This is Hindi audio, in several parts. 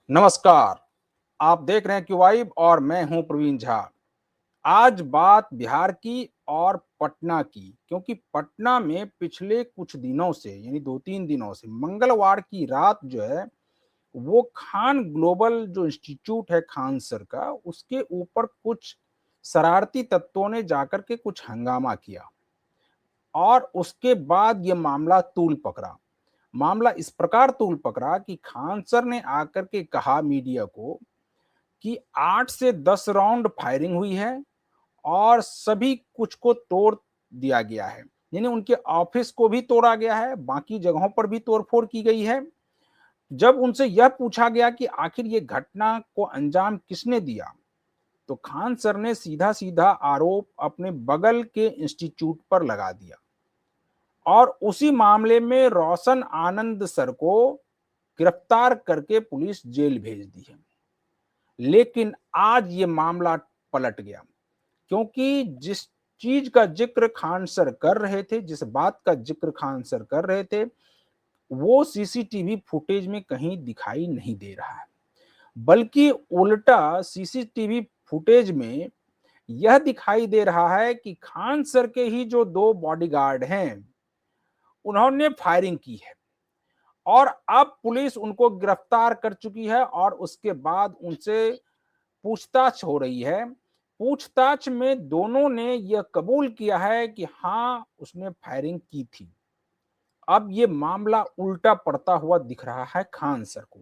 नमस्कार। आप देख रहे हैं क्यूवाइब और मैं हूं प्रवीण झा। आज बात बिहार की और पटना की, क्योंकि पटना में पिछले कुछ दिनों से यानी 2-3 दिनों से मंगलवार की रात जो है वो खान ग्लोबल जो इंस्टीट्यूट है खान सर का, उसके ऊपर कुछ शरारती तत्वों ने जाकर के कुछ हंगामा किया और उसके बाद ये मामला तूल पकड़ा। मामला इस प्रकार तूल पकड़ा कि खान सर ने आकर के कहा मीडिया को कि 8 से 10 राउंड फायरिंग हुई है और सभी कुछ को तोड़ दिया गया है। यानी उनके ऑफिस को भी तोड़ा गया है, बाकी जगहों पर भी तोड़फोड़ की गई है। जब उनसे यह पूछा गया कि आखिर ये घटना को अंजाम किसने दिया, तो खान सर ने सीधा सीधा आरोप अपने बगल के इंस्टीट्यूट पर लगा दिया और उसी मामले में रोशन आनंद सर को गिरफ्तार करके पुलिस जेल भेज दी है। लेकिन आज ये मामला पलट गया, क्योंकि जिस चीज का जिक्र खान सर कर रहे थे, जिस बात का जिक्र खान सर कर रहे थे, वो सीसीटीवी फुटेज में कहीं दिखाई नहीं दे रहा है, बल्कि उल्टा सीसीटीवी फुटेज में यह दिखाई दे रहा है कि खान सर के ही जो 2 बॉडीगार्ड हैं उन्होंने फायरिंग की है और अब पुलिस उनको गिरफ्तार कर चुकी है और उसके बाद उनसे पूछताछ हो रही है। पूछताछ में दोनों ने यह कबूल किया है कि हाँ, उसने फायरिंग की थी। अब ये मामला उल्टा पड़ता हुआ दिख रहा है खान सर को,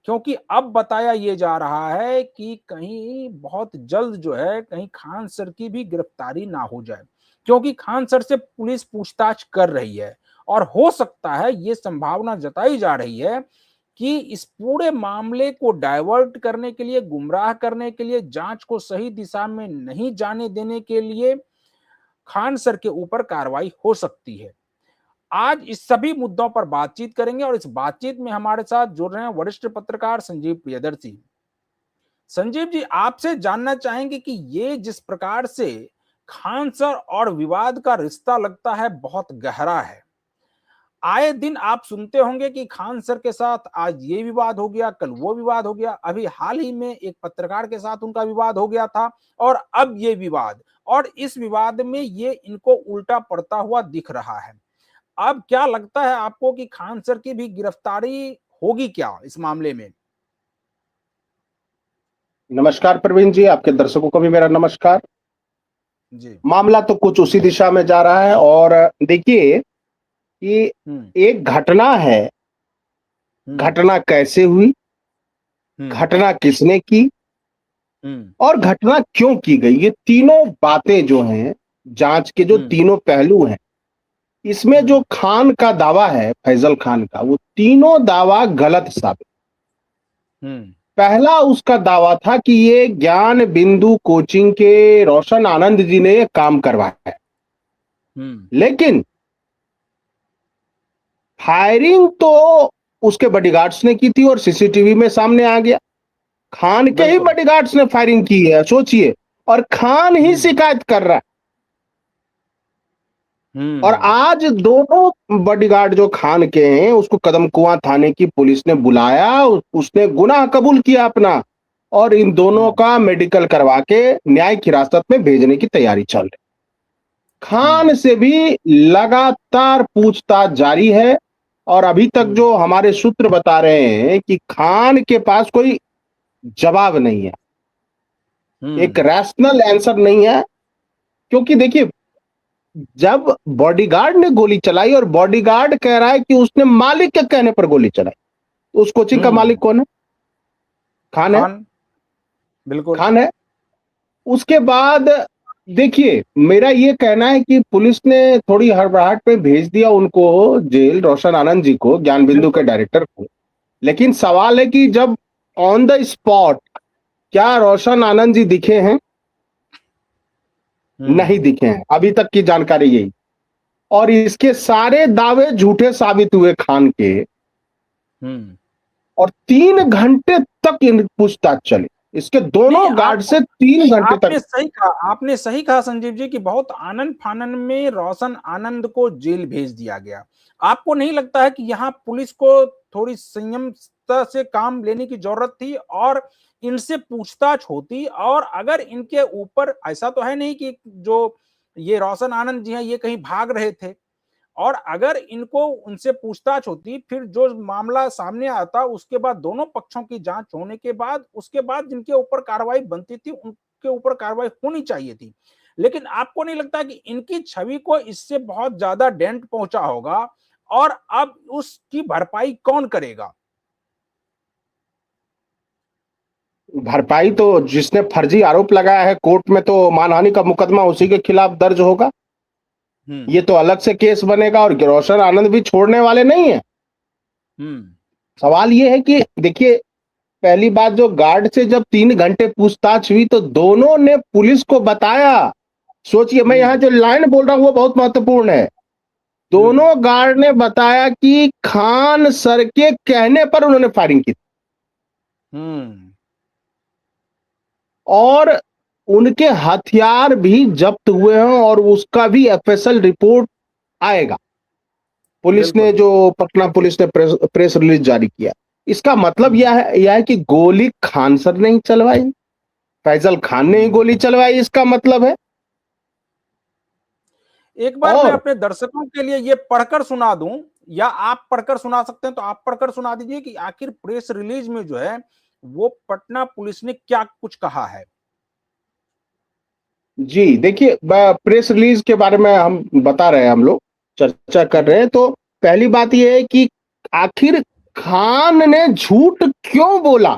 क्योंकि अब बताया ये जा रहा है कि कहीं बहुत जल्द जो है कहीं खान सर की भी गिरफ्तारी ना हो जाए, क्योंकि खान सर से पुलिस पूछताछ कर रही है और हो सकता है ये संभावना जताई जा रही है कि इस पूरे मामले को डाइवर्ट करने के लिए, गुमराह करने के लिए, जांच को सही दिशा में नहीं जाने देने के लिए खान सर के ऊपर कार्रवाई हो सकती है। आज इस सभी मुद्दों पर बातचीत करेंगे और इस बातचीत में हमारे साथ जुड़ रहे हैं वरिष्ठ पत्रकार संजीव प्रियदर्शी। संजीव जी, आपसे जानना चाहेंगे कि ये जिस प्रकार से खान सर और विवाद का रिश्ता लगता है बहुत गहरा है। आए दिन आप सुनते होंगे कि खान सर के साथ आज ये विवाद हो गया, कल वो विवाद हो गया, अभी हाल ही में एक पत्रकार के साथ उनका विवाद हो गया था और अब ये विवाद, और इस विवाद में ये इनको उल्टा पड़ता हुआ दिख रहा है। अब क्या लगता है आपको कि खान सर की भी गिरफ्तारी होगी क्या इस मामले में? नमस्कार प्रवीण जी, आपके दर्शकों को भी मेरा नमस्कार। जी। मामला तो कुछ उसी दिशा में जा रहा है और देखिए कि हम्म। एक घटना है। हम्म। घटना कैसे हुई, हम्म। घटना किसने की हम्म। और घटना क्यों की गई, ये तीनों बातें जो हैं, जांच के जो हम्म। तीनों पहलू हैं, इसमें जो हम्म। खान का दावा है, फैजल खान का, वो तीनों दावा गलत साबित। हम्म। पहला उसका दावा था कि ये ज्ञान बिंदु कोचिंग के रोशन आनंद जी ने ये काम करवाया है, हम्म। लेकिन फायरिंग तो उसके बॉडीगार्ड्स ने की थी और सीसीटीवी में सामने आ गया। खान के ही बिल्कुल। बॉडीगार्ड्स ने फायरिंग की है, सोचिए, और खान ही हम्म। शिकायत कर रहा है। और हम्म। आज दोनों बॉडीगार्ड जो खान के हैं, उसको कदम कुआं थाने की पुलिस ने बुलाया, उसने गुनाह कबूल किया अपना, और इन दोनों हम्म। का मेडिकल करवा के न्यायिक हिरासत में भेजने की तैयारी चल रही। खान हम्म। से भी लगातार पूछताछ जारी है और अभी तक हम्म। जो हमारे सूत्र बता रहे हैं कि खान के पास कोई जवाब नहीं है, एक हम्म। रैशनल आंसर नहीं है। क्योंकि देखिए, जब बॉडीगार्ड ने गोली चलाई और बॉडीगार्ड कह रहा है कि उसने मालिक के कहने पर गोली चलाई, तो उस कोचिंग का मालिक हम्म। कौन है? खान है। खान। बिल्कुल। खान है। उसके बाद देखिए, मेरा ये कहना है कि पुलिस ने थोड़ी हड़बड़ाहट में भेज दिया उनको जेल, रोशन आनंद जी को, ज्ञान बिंदु के बिल्कुल। डायरेक्टर को। लेकिन सवाल है कि जब ऑन द स्पॉट क्या रोशन आनंद जी दिखे हैं? नहीं हम्म। दिखे हैं, अभी तक की जानकारी यही। और इसके सारे दावे झूठे साबित हुए खान के, हम्म। और 3 घंटे तक इन पूछताछ चली, इसके नहीं, दोनों गार्ड आप से 3 घंटे तक। आपने सही कहा, आपने सही कहा संजीव जी कि बहुत आनंद फानन में रोशन आनंद को जेल भेज दिया गया। आपको नहीं लगता है कि यहाँ पुलिस को थोड़ी संयम तरह से काम लेने की जरूरत थी और इनसे पूछताछ होती। और अगर इनके ऊपर, ऐसा तो है नहीं कि जो ये रोशन आनंद जी हैं ये कहीं भाग रहे थे, और अगर इनको उनसे पूछताछ होती, फिर जो मामला सामने आता, उसके बाद दोनों पक्षों की जांच होने के बाद उसके बाद जिनके ऊपर कार्रवाई बनती थी उनके ऊपर कार्रवाई होनी चाहिए थी। लेकिन आपको नहीं लगता कि इनकी छवि को इससे बहुत ज्यादा डेंट पहुंचा होगा, और अब उसकी भरपाई कौन करेगा? भरपाई तो जिसने फर्जी आरोप लगाया है कोर्ट में, तो मानहानि का मुकदमा उसी के खिलाफ दर्ज होगा। ये तो अलग से केस बनेगा, और रोशन आनंद भी छोड़ने वाले नहीं है। सवाल ये है कि देखिए, पहली बात, जो गार्ड से जब 3 घंटे पूछताछ हुई तो दोनों ने पुलिस को बताया। सोचिए, मैं यहाँ जो लाइन बोल रहा हूं वो बहुत महत्वपूर्ण है। दोनों गार्ड ने बताया कि खान सर के कहने पर उन्होंने फायरिंग की, और उनके हथियार भी जब्त हुए हैं, और उसका भी एफएसएल रिपोर्ट आएगा। पुलिस ने, जो पटना पुलिस ने प्रेस रिलीज जारी किया। इसका मतलब यह है कि गोली खान सर ने ही चलवाई, फैजल खान ने ही गोली चलवाई, इसका मतलब है। एक बार मैं अपने दर्शकों के लिए ये पढ़कर सुना दूं, या आप पढ़कर सुना सकते हैं तो आप पढ़कर सुना दीजिए कि आखिर प्रेस रिलीज में जो है वो पटना पुलिस ने क्या कुछ कहा है। जी देखिए, प्रेस रिलीज के बारे में हम बता रहे हैं, हम लोग चर्चा कर रहे हैं। तो पहली बात यह है कि आखिर खान ने झूठ क्यों बोला।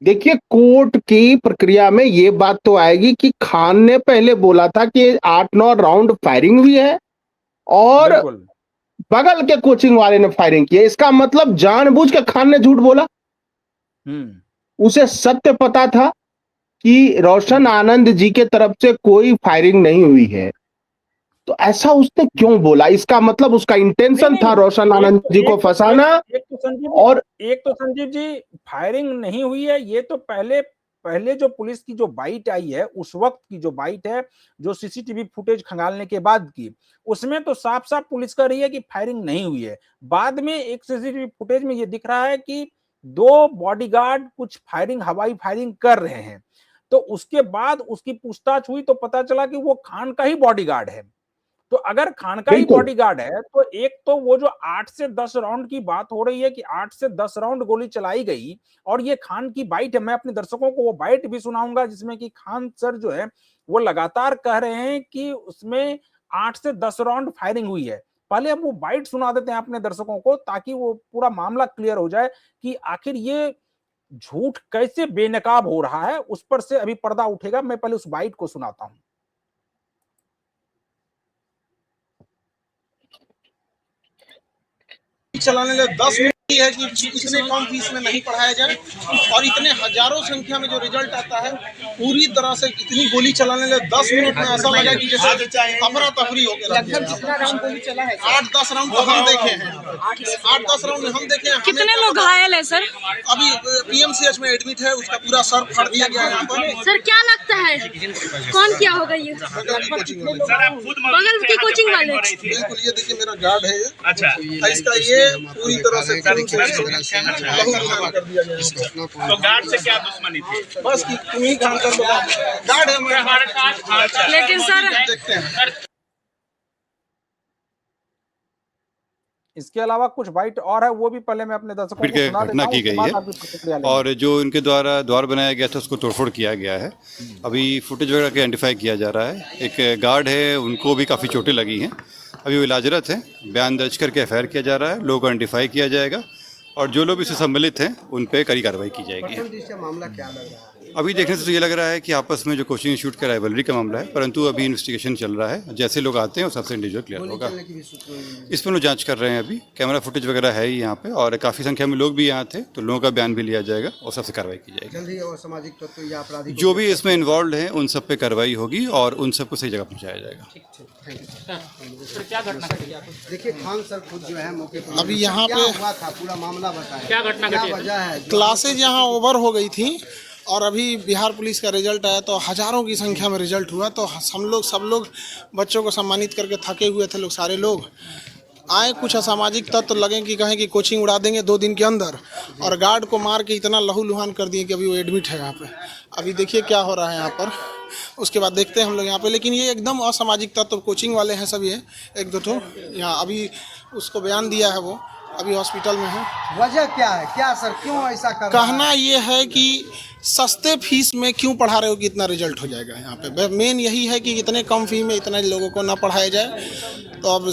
देखिए, कोर्ट की प्रक्रिया में यह बात तो आएगी कि खान ने पहले बोला था कि 8-9 राउंड फायरिंग हुई है, और बगल के कोचिंग वाले ने फायरिंग की है। इसका मतलब जानबूझ के खान ने झूठ बोला। उसे सत्य पता था कि रोशन आनंद जी के तरफ से कोई फायरिंग नहीं हुई है, तो ऐसा उसने क्यों बोला? इसका मतलब उसका इंटेंशन था रोशन आनंद जी को फंसाना। और एक तो संजीव जी, फायरिंग नहीं हुई है ये तो पहले जो पुलिस की जो बाइट आई है, उस वक्त की जो बाइट है, जो सीसीटीवी फुटेज खंगालने के बाद की, उसमें तो साफ साफ पुलिस कह रही है कि फायरिंग नहीं हुई है। बाद में एक सीसीटीवी फुटेज में ये दिख रहा है कि 2 बॉडीगार्ड कुछ फायरिंग, हवाई फायरिंग कर रहे हैं। तो उसके बाद उसकी पूछताछ हुई तो पता चला कि वो खान का ही बॉडीगार्ड है। तो अगर खान का ही बॉडीगार्ड है, तो एक तो वो जो 8 से 10 राउंड की बात हो रही है कि 8 से 10 राउंड गोली चलाई गई, और ये खान की बाइट है। मैं अपने दर्शकों को वो बाइट भी सुनाऊंगा जिसमें कि खान सर जो है वो लगातार कह रहे हैं कि उसमें 8 से 10 राउंड फायरिंग हुई है। पहले हम वो बाइट सुना देते हैं अपने दर्शकों को, ताकि वो पूरा मामला क्लियर हो जाए कि आखिर ये झूठ कैसे बेनकाब हो रहा है, उस पर से अभी पर्दा उठेगा। मैं पहले उस बाइट को सुनाता हूं। चलाने लगे 10 मिनट ही है कि इतने कम फीस में नहीं पढ़ाया जाए, और इतने हजारों संख्या में जो रिजल्ट आता है पूरी तरह से इतनी गोली चलाने लगे 10 मिनट में ऐसा लगा कि जैसे अफरा तफरी हो गया। 8-10 राउंड तो हम देखे हैं, 8-10 राउंड हम देखे हैं। कितने लोग घायल है सर? अभी पीएमसीएच में एडमिट है, उसका पूरा सर फाड़ दिया गया है यहाँ पर। सर क्या लगता है कौन क्या होगा ये? बगल की कोचिंग वाले। बिल्कुल, ये देखिए मेरा गार्ड है ये। अच्छा, इसका ये पूरी तरह से कर दिया गया। तो गार्ड से क्या दुश्मनी थी? बस कि तुम ही काम कर लो, गार्ड है हमारे पास। लेकिन सर देखते हैं इसके अलावा कुछ बाइट और है, वो भी पहले मैं अपने दर्शकों को सुना देता हूं, की गई है, और जो इनके द्वारा द्वार बनाया गया था उसको तोड़फोड़ किया गया है। अभी फुटेज वगैरह का आइडेंटिफाई किया जा रहा है। एक गार्ड है, उनको भी काफ़ी चोटें लगी हैं, अभी वो इलाजरत हैं। बयान दर्ज करके एफआईआर किया जा रहा है, लोगों को आइडेंटिफाई किया जाएगा, और जो लोग इससे सम्मिलित हैं उन पर कड़ी कार्रवाई की जाएगी। मामला क्या लग रहा है? अभी देखने से तो ये लग रहा है कि आपस में जो कोचिंग इंस्टीट्यूट का राइवलरी का मामला है, परंतु अभी इन्वेस्टिगेशन चल रहा है। जैसे लोग आते हैं उस सबसे इंडिविजुअल क्लियर होगा। इस पर लोग जांच कर रहे हैं। अभी कैमरा फुटेज वगैरह है ही यहाँ पे, और काफ़ी संख्या में लोग भी यहाँ थे, तो लोगों का बयान भी लिया जाएगा और सबसे कार्रवाई की जाएगी। और सामाजिक तत्व या अपराधी जो भी इसमें इन्वॉल्व हैं उन सब पे कार्रवाई होगी, और उन सबको सही जगह पहुँचाया जाएगा। देखिए, खान सर खुद जो है मौके पर अभी यहाँ पे हुआ था, पूरा मामला बताया, क्या घटना घटी, वजह है। क्लासेज यहाँ ओवर हो गई थी, और अभी बिहार पुलिस का रिजल्ट आया तो हजारों की संख्या में रिजल्ट हुआ। तो हम लोग सब लोग बच्चों को सम्मानित करके थके हुए थे लोग, सारे लोग। आए कुछ असामाजिक तत्व लगे कि कहें कि कोचिंग उड़ा देंगे 2 दिन के अंदर, और गार्ड को मार के इतना लहूलुहान कर दिए कि अभी वो एडमिट है यहाँ पे। अभी देखिए क्या हो रहा है यहाँ पर, उसके बाद देखते हैं हम लोग यहाँ पे। लेकिन ये एकदम असामाजिक तत्व कोचिंग वाले हैं सब, ये 1-2 ठो यहाँ अभी उसको बयान दिया है, वो अभी हॉस्पिटल में है। वजह क्या है, क्या सर, क्यों ऐसा कर रहा है? कहना ये है कि सस्ते फीस में क्यों पढ़ा रहे हो कि इतना रिजल्ट हो जाएगा यहाँ पे। मेन यही है कि इतने कम फी में इतने लोगों को ना पढ़ाया जाए। तो अब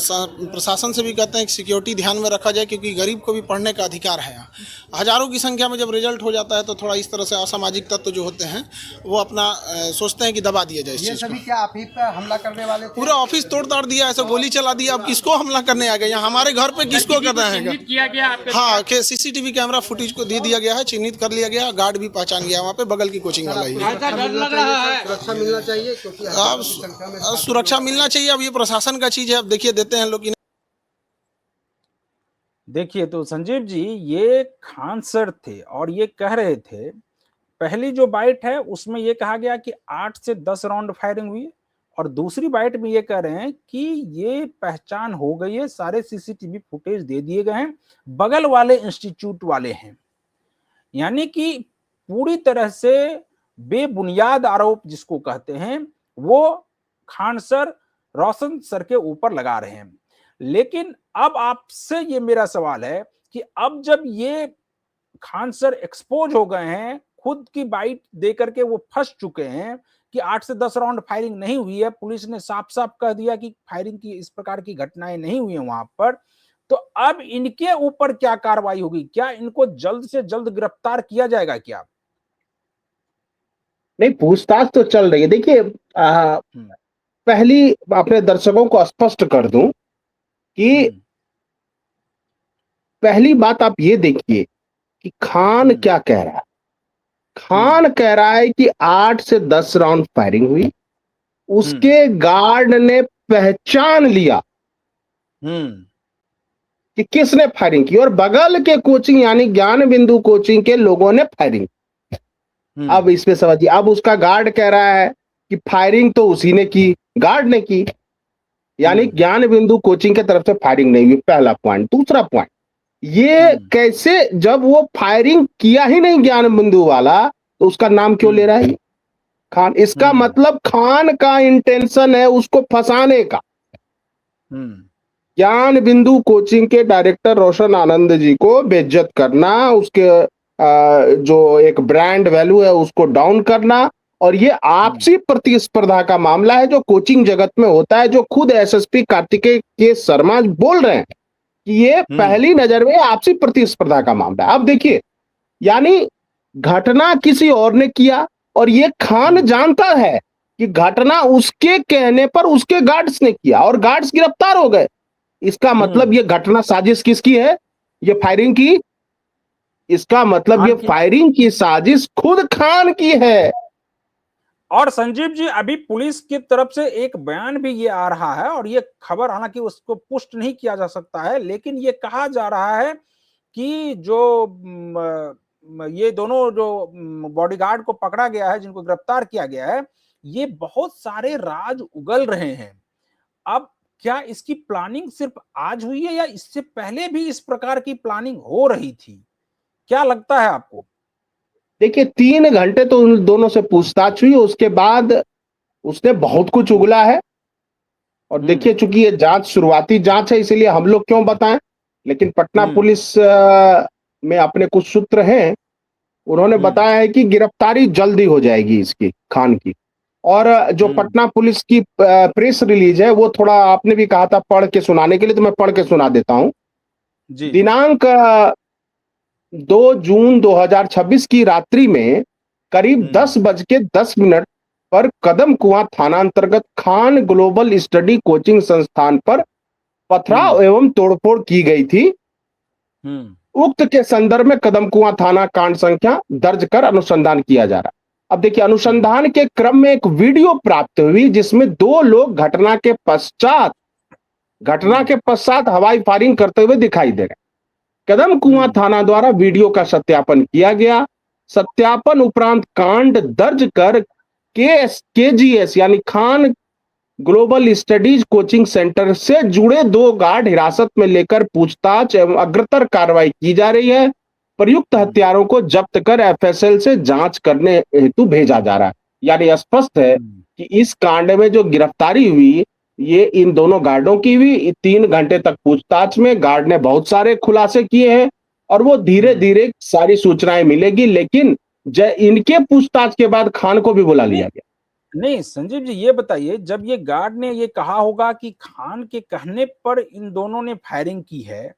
प्रशासन से भी कहते हैं कि सिक्योरिटी ध्यान में रखा जाए, क्योंकि गरीब को भी पढ़ने का अधिकार है। यहाँ हज़ारों की संख्या में जब रिजल्ट हो जाता है तो थोड़ा इस तरह से असामाजिक तत्व जो होते हैं वो अपना सोचते हैं कि दबा दिया जाए इस ये चीज़ को। सभी क्या आप ही पे हमला करने वाले थे? पूरा ऑफिस तोड़ ताड़ दिया, ऐसे गोली चला दिया। अब किसको हमला करने आ गए यहाँ, हमारे घर पे किसको करना है? किया गया आपका? हाँ, के सीसीटीवी कैमरा फुटेज को दे दिया गया है, चिन्हित कर लिया गया, गार्ड भी पहचान गया वहाँ पे, बगल की कोचिंग वाला ही है। सुरक्षा मिलना चाहिए, क्योंकि अब सुरक्षा मिलना चाहिए। अब ये प्रशासन का चीज है, अब देखिए देते हैं लोग। देखिए तो संजीव जी, ये खान सर थे और ये कह रहे थे, पहली जो बाइट है उसमें ये कहा गया कि 8 से 10 राउंड फायरिंग हुई, और दूसरी बाइट में ये कह रहे हैं कि ये पहचान हो गई है, सारे सीसीटीवी फुटेज दे दिए गए हैं, बगल वाले इंस्टीट्यूट वाले हैं। यानी कि पूरी तरह से बेबुनियाद आरोप जिसको कहते हैं वो खान सर रोशन सर के ऊपर लगा रहे हैं। लेकिन अब आपसे ये मेरा सवाल है कि अब जब ये खान सर एक्सपोज हो गए हैं, खुद की बाइट दे करके वो फंस चुके हैं कि 8 से 10 राउंड फायरिंग नहीं हुई है, पुलिस ने साफ साफ कह दिया कि फायरिंग की इस प्रकार की घटनाएं नहीं हुई हैं वहां पर, तो अब इनके ऊपर क्या कार्रवाई होगी? क्या इनको जल्द से जल्द गिरफ्तार किया जाएगा क्या? नहीं, पूछताछ तो चल रही है। देखिए, पहली अपने दर्शकों को स्पष्ट कर दूं कि पहली बात आप ये देखिए कि खान क्या कह रहा है। खान कह रहा है कि 8 से 10 राउंड फायरिंग हुई, उसके गार्ड ने पहचान लिया कि किसने फायरिंग की, और बगल के कोचिंग यानी ज्ञान बिंदु कोचिंग के लोगों ने फायरिंग। अब इसमें समझिए, अब उसका गार्ड कह रहा है कि फायरिंग तो उसी ने की, गार्ड ने की, यानी ज्ञान बिंदु कोचिंग की तरफ से फायरिंग नहीं हुई। पहला पॉइंट। दूसरा पॉइंट, ये कैसे, जब वो फायरिंग किया ही नहीं ज्ञान बिंदु वाला, तो उसका नाम क्यों ले रहा है खान? इसका मतलब खान का इंटेंशन है उसको फंसाने का। ज्ञान बिंदु कोचिंग के डायरेक्टर रोशन आनंद जी को बेइज्जत करना, उसके जो एक ब्रांड वैल्यू है उसको डाउन करना, और ये आपसी प्रतिस्पर्धा का मामला है जो कोचिंग जगत में होता है, जो खुद एसएसपी कार्तिकेय के शर्मा बोल रहे हैं कि ये पहली नजर में आपसी प्रतिस्पर्धा का मामला है। अब देखिए, यानी घटना किसी और ने किया, और ये खान जानता है कि घटना उसके कहने पर उसके गार्ड्स ने किया, और गार्ड्स गिरफ्तार हो गए। इसका मतलब ये घटना साजिश किसकी है? ये फायरिंग की। इसका मतलब ये फायरिंग की साजिश खुद खान की है। और संजीव जी, अभी पुलिस की तरफ से एक बयान भी ये आ रहा है, और ये खबर हालांकि उसको पुष्ट नहीं किया जा सकता है, लेकिन ये कहा जा रहा है कि जो ये दोनों जो बॉडीगार्ड को पकड़ा गया है, जिनको गिरफ्तार किया गया है, ये बहुत सारे राज उगल रहे हैं। अब क्या इसकी प्लानिंग सिर्फ आज हुई है, या इससे पहले भी इस प्रकार की प्लानिंग हो रही थी? क्या लगता है आपको? देखिए, 3 घंटे तो उन दोनों से पूछताछ हुई, उसके बाद उसने बहुत कुछ उगला है। और देखिए, चूंकि ये जांच शुरुआती जांच है, इसीलिए हम लोग क्यों बताएं, लेकिन पटना पुलिस में अपने कुछ सूत्र हैं, उन्होंने बताया है कि गिरफ्तारी जल्दी हो जाएगी इसकी, खान की। और जो पटना पुलिस की प्रेस रिलीज है, वो थोड़ा आपने भी कहा था पढ़ के सुनाने के लिए, तो मैं पढ़ के सुना देता हूं। दिनांक 2 जून 2026 की रात्रि में करीब 10:10 पर कदम कुआं थाना अंतर्गत खान ग्लोबल स्टडी कोचिंग संस्थान पर पथराव एवं तोड़फोड़ की गई थी। उक्त के संदर्भ में कदम कुआं थाना कांड संख्या दर्ज कर अनुसंधान किया जा रहा है। अब देखिए, अनुसंधान के क्रम में एक वीडियो प्राप्त हुई जिसमें 2 लोग घटना के पश्चात हवाई फायरिंग करते हुए दिखाई दे रहे। कदम कुआं थाना द्वारा वीडियो का सत्यापन किया गया। सत्यापन उपरांत कांड दर्ज कर केजीएस यानी Khan global studies coaching centre से जुड़े 2 गार्ड हिरासत में लेकर पूछताछ एवं अग्रतर कार्रवाई की जा रही है। प्रयुक्त हथियारों को जब्त कर एफएसएल से जांच करने हेतु भेजा जा रहा है। यानी स्पष्ट है कि इस कांड में जो गिरफ्तारी हुई ये इन दोनों गार्डों की हुई। 3 घंटे तक पूछताछ में गार्ड ने बहुत सारे खुलासे किए हैं और वो धीरे धीरे सारी सूचनाएं मिलेगी, लेकिन इनके पूछताछ के बाद खान को भी बुला लिया गया। नहीं संजीव जी, ये बताइए, जब ये गार्ड ने ये कहा होगा कि खान के कहने पर इन दोनों ने फायरिंग की है,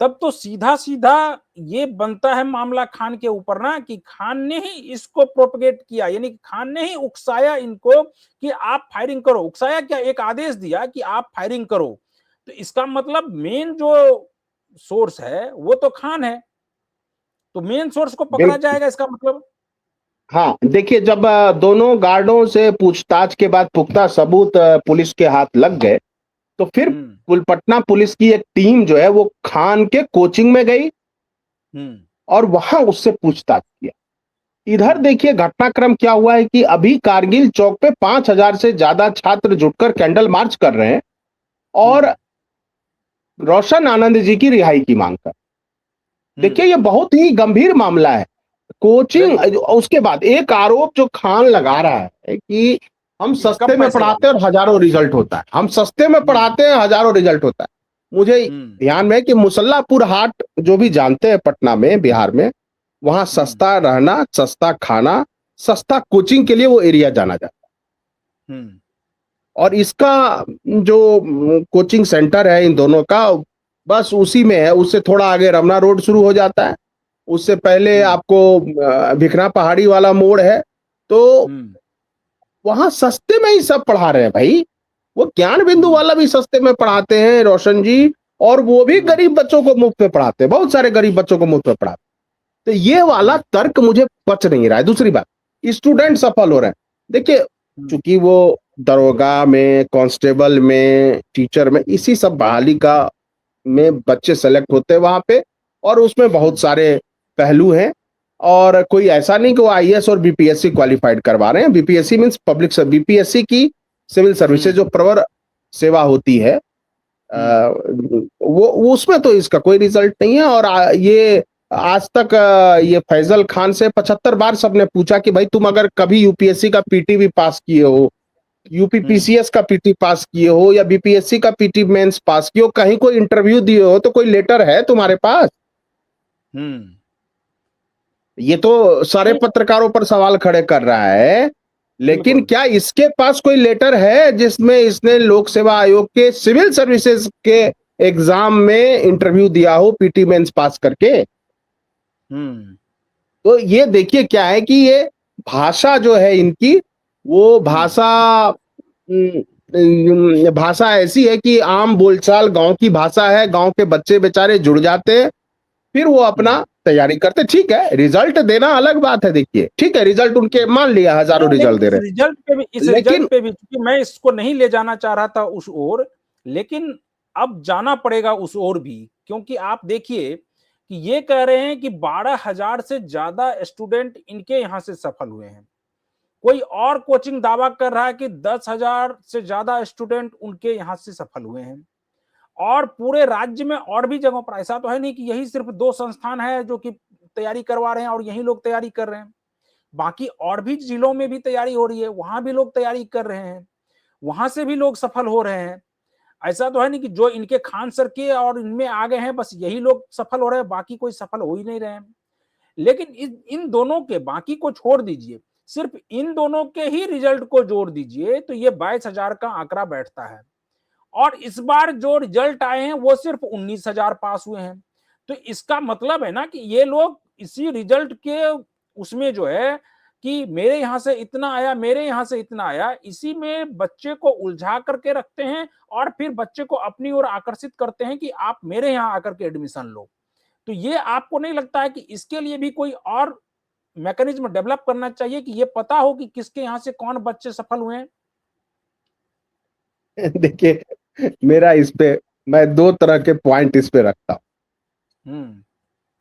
तब तो सीधा सीधा ये बनता है मामला खान के ऊपर ना, कि खान ने ही इसको प्रोपगेट किया, यानी खान ने ही उकसाया इनको कि आप फायरिंग करो। उकसाया क्या, एक आदेश दिया कि आप फायरिंग करो। तो इसका मतलब मेन जो सोर्स है वो तो खान है, तो मेन सोर्स को पकड़ा जाएगा इसका मतलब। हाँ देखिए, जब दोनों गार्डों से पूछताछ के बाद पुख्ता सबूत पुलिस के हाथ लग गए तो फिर पटना पुलिस की एक टीम जो है वो खान के कोचिंग में गई और वहां उससे पूछताछ किया। इधर देखिए घटनाक्रम क्या हुआ है कि अभी कारगिल चौक पे 5000 से ज्यादा छात्र जुटकर कैंडल मार्च कर रहे हैं और रोशन आनंद जी की रिहाई की मांग कर। देखिए ये बहुत ही गंभीर मामला है। कोचिंग, उसके बाद एक आरोप जो खान लगा रहा है कि हम सस्ते में पढ़ाते हैं और हजारों रिजल्ट होता है, हम सस्ते में पढ़ाते हैं हजारों रिजल्ट होता है। मुझे ध्यान में है कि मुसल्लापुर हाट जो भी जानते हैं पटना में, बिहार में, वहां सस्ता रहना, सस्ता खाना, सस्ता कोचिंग के लिए वो एरिया जाना जाता है। और इसका जो कोचिंग सेंटर है इन दोनों का बस उसी में है। उससे थोड़ा आगे रमना रोड शुरू हो जाता है, उससे पहले आपको भिखना पहाड़ी वाला मोड़ है। तो वहां सस्ते में ही सब पढ़ा रहे हैं भाई। वो ज्ञान बिंदु वाला भी सस्ते में पढ़ाते हैं रोशन जी, और वो भी गरीब बच्चों को मुफ्त में पढ़ाते हैं, बहुत सारे गरीब बच्चों को मुफ्त में पढ़ाते हैं। तो ये वाला तर्क मुझे पच नहीं रहा है। दूसरी बात, स्टूडेंट सफल हो रहे हैं। देखिए चूंकि वो दरोगा में, कांस्टेबल में, टीचर में, इसी सब बहाली का में बच्चे सेलेक्ट होते हैं वहां पे, और उसमें बहुत सारे पहलू हैं। और कोई ऐसा नहीं कि वो आईएएस और बीपीएससी क्वालिफाइड करवा रहे हैं। बीपीएससी मींस पब्लिक, बीपीएससी की सिविल सर्विसेज जो प्रवर सेवा होती है वो उसमें तो इसका कोई रिजल्ट नहीं है। और ये आज तक ये फैजल खान से 75 बार सबने पूछा कि भाई तुम अगर कभी यूपीएससी का पीटी भी पास किए हो, यूपीपीसीएस का पीटी पास किए हो, या बीपीएससी का पीटी मेंस पास किए हो, कहीं कोई इंटरव्यू दिए हो, तो कोई लेटर है तुम्हारे पास? ये तो सारे पत्रकारों पर सवाल खड़े कर रहा है, लेकिन क्या इसके पास कोई लेटर है जिसमें इसने लोक सेवा आयोग के सिविल सर्विसेज के एग्जाम में इंटरव्यू दिया हो पीटी मेंस पास करके? तो ये देखिए क्या है कि ये भाषा जो है इनकी, वो भाषा ऐसी है कि आम बोलचाल गांव की भाषा है। गांव के बच्चे बेचारे जुड़ जाते हैं, फिर वो अपना तैयारी करते। ठीक है, रिजल्ट देना अलग बात है। देखिए ठीक है, रिजल्ट उनके मान लिया हजारों रिजल्ट दे रहे हैं, रिजल्ट पे भी, इस रिजल्ट पे भी, क्योंकि मैं इसको नहीं ले जाना चाह रहा था उस ओर, लेकिन अब जाना पड़ेगा उस ओर भी, क्योंकि आप देखिए कि ये कह रहे हैं कि 12,000 से ज्यादा स्टूडेंट इनके यहाँ से सफल हुए हैं। कोई और कोचिंग दावा कर रहा है कि 10,000 से ज्यादा स्टूडेंट उनके यहाँ से सफल हुए हैं। और पूरे राज्य में और भी जगहों पर, ऐसा तो है नहीं कि यही सिर्फ 2 संस्थान है जो कि तैयारी करवा रहे हैं और यही लोग तैयारी कर रहे हैं। बाकी और भी जिलों में भी तैयारी हो रही है, वहां भी लोग तैयारी कर रहे हैं, वहां से भी लोग सफल हो रहे हैं। ऐसा तो है नहीं कि जो इनके खान सर के और इनमें आ गए हैं बस यही लोग सफल हो रहे हैं, बाकी कोई सफल हो ही नहीं रहे हैं। लेकिन इन दोनों के, बाकी को छोड़ दीजिए, सिर्फ इन दोनों के ही रिजल्ट को जोड़ दीजिए तो ये 22,000 का आंकड़ा बैठता है। और इस बार जो रिजल्ट आए हैं वो सिर्फ 19,000 पास हुए हैं। तो इसका मतलब है ना कि ये लोग इसी रिजल्ट के उसमें जो है कि मेरे यहां से इतना आया, मेरे यहां से इतना आया, इसी में बच्चे को उलझा करके रखते हैं और फिर बच्चे को अपनी ओर आकर्षित करते हैं कि आप मेरे यहां आकर के एडमिशन लो। तो ये आपको नहीं लगता है कि इसके लिए भी कोई और मैकेनिज्म डेवलप करना चाहिए कि ये पता हो कि किसके यहां से कौन बच्चे सफल हुए हैं? देखिए मेरा इस पे, मैं 2 तरह के पॉइंट इस पे रखता हूं।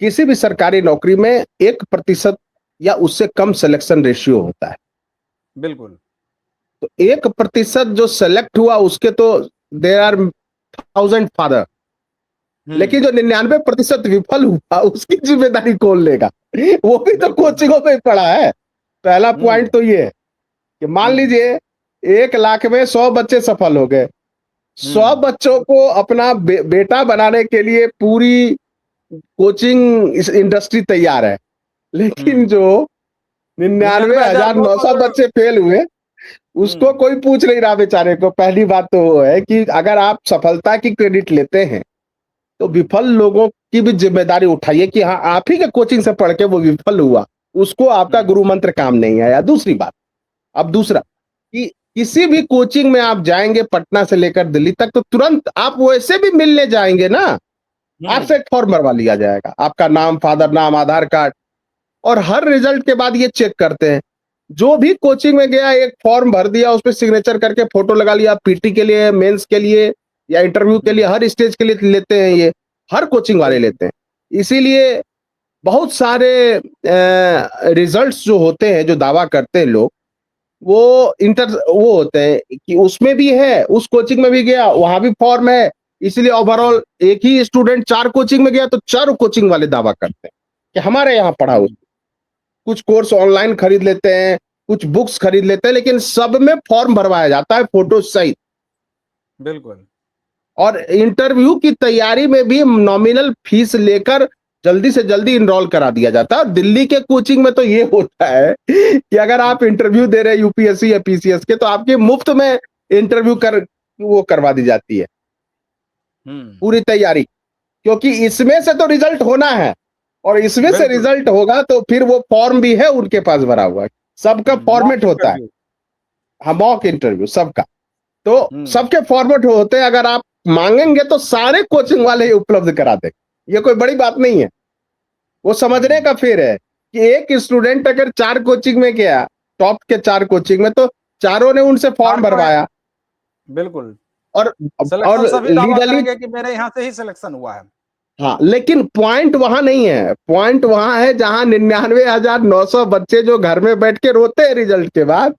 किसी भी सरकारी नौकरी में 1% या उससे कम सिलेक्शन रेशियो होता है। बिल्कुल। तो 1% जो सेलेक्ट हुआ उसके तो देर आर 1000 फादर, लेकिन जो 99% विफल हुआ उसकी जिम्मेदारी कौन लेगा? वो भी तो कोचिंगों में पड़ा है। पहला पॉइंट तो ये है कि मान लीजिए 1 लाख में 100 बच्चे सफल हो गए, 100 बच्चों को अपना बेटा बनाने के लिए पूरी कोचिंग इंडस्ट्री तैयार है, लेकिन जो 99,900 बच्चे फेल हुए उसको कोई पूछ नहीं रहा बेचारे को। पहली बात तो वो है कि अगर आप सफलता की क्रेडिट लेते हैं तो विफल लोगों की भी जिम्मेदारी उठाइए कि हाँ आप ही के कोचिंग से पढ़ के वो विफल हुआ, उसको आपका गुरु मंत्र काम नहीं आया। दूसरी बात, अब दूसरा कि किसी भी कोचिंग में आप जाएंगे पटना से लेकर दिल्ली तक तो तुरंत आप वैसे भी मिलने जाएंगे ना, आपसे एक फॉर्म भरवा लिया जाएगा, आपका नाम, फादर नाम, आधार कार्ड, और हर रिजल्ट के बाद ये चेक करते हैं। जो भी कोचिंग में गया एक फॉर्म भर दिया, उस पर सिग्नेचर करके फोटो लगा लिया, पीटी के लिए, मेंस के लिए या इंटरव्यू के लिए, हर स्टेज के लिए लेते हैं, ये हर कोचिंग वाले लेते हैं। इसीलिए बहुत सारे रिजल्ट्स जो होते हैं, जो दावा करते हैं लोग, वो होते हैं कि उसमें भी है, उस कोचिंग में भी गया, वहां भी फॉर्म है, इसलिए ओवरऑल एक ही स्टूडेंट 4 कोचिंग में गया तो 4 कोचिंग वाले दावा करते हैं कि हमारे यहाँ पढ़ा हुआ। कुछ कोर्स ऑनलाइन खरीद लेते हैं, कुछ बुक्स खरीद लेते हैं, लेकिन सब में फॉर्म भरवाया जाता है फोटो सहित। बिल्कुल। और इंटरव्यू की तैयारी में भी नॉमिनल फीस लेकर जल्दी से जल्दी इनरोल करा दिया जाता है। और दिल्ली के कोचिंग में तो ये होता है कि अगर आप इंटरव्यू दे रहे हैं यूपीएससी या पीसीएस के, तो आपके मुफ्त में इंटरव्यू वो करवा दी जाती है पूरी तैयारी, क्योंकि इसमें से तो रिजल्ट होना है और इसमें से रिजल्ट होगा तो फिर वो फॉर्म भी है उनके पास भरा हुआ, सबका फॉर्मेट होता है। हाँ, मॉक इंटरव्यू सबका, तो सबके फॉर्मेट होते हैं। अगर आप मांगेंगे तो सारे कोचिंग वाले ही उपलब्ध करा देंगे, ये कोई बड़ी बात नहीं है। वो समझने का फेर है कि एक स्टूडेंट अगर 4 कोचिंग में गया, टॉप के 4 कोचिंग में, तो चारों ने उनसे फॉर्म भरवाया। बिल्कुल। और लीगली कि मेरे यहाँ से ही सिलेक्शन हुआ है। हाँ, लेकिन पॉइंट वहां नहीं है, पॉइंट वहां है जहां 99,900 बच्चे जो घर में बैठ के रोते हैं रिजल्ट के बाद,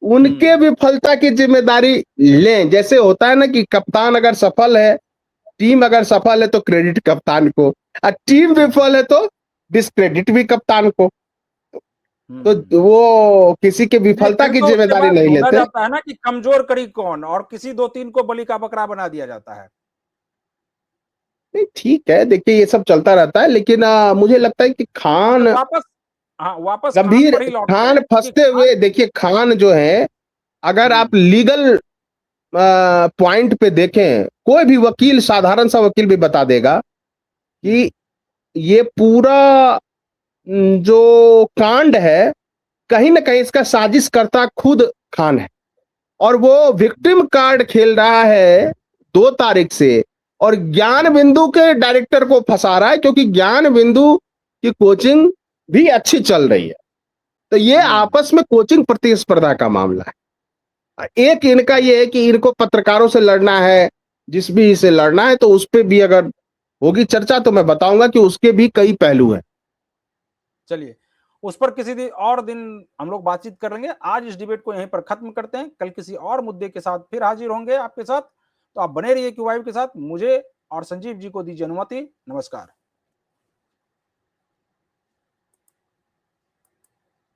उनके विफलता की जिम्मेदारी लें। जैसे होता है ना कि कप्तान अगर सफल है, टीम अगर सफल है तो क्रेडिट कप्तान को, और टीम विफल है तो डिस्क्रेडिट भी कप्तान को। तो वो किसी के विफलता की जिम्मेदारी नहीं लेते। जाता है ना कि कमजोर कड़ी कौन, और किसी 2-3 को बलि का बकरा बना दिया जाता है। नहीं, ठीक है, देखिए ये सब चलता रहता है, लेकिन मुझे लगता है कि खान वापस गंभीर खान फंसते हुए, देखिए खान जो है, अगर आप लीगल पॉइंट पे देखें, कोई भी वकील, साधारण सा वकील भी बता देगा कि ये पूरा जो कांड है, कहीं ना कहीं इसका साजिश करता खुद खान है, और वो विक्टिम कार्ड खेल रहा है 2 तारीख से, और ज्ञान बिंदु के डायरेक्टर को फंसा रहा है, क्योंकि ज्ञान बिंदु की कोचिंग भी अच्छी चल रही है। तो ये आपस में कोचिंग प्रतिस्पर्धा का मामला है। एक इनका ये है कि इनको पत्रकारों से लड़ना है, जिस भी से लड़ना है, तो उस पर भी अगर होगी चर्चा तो मैं बताऊंगा कि उसके भी कई पहलू हैं। चलिए, उस पर किसी और दिन हम लोग बातचीत करेंगे। आज इस डिबेट को यहीं पर खत्म करते हैं। कल किसी और मुद्दे के साथ फिर हाजिर होंगे आपके साथ। तो आप बने रहिए क्यू वाइब के साथ। मुझे और संजीव जी को दीजिए अनुमति। नमस्कार।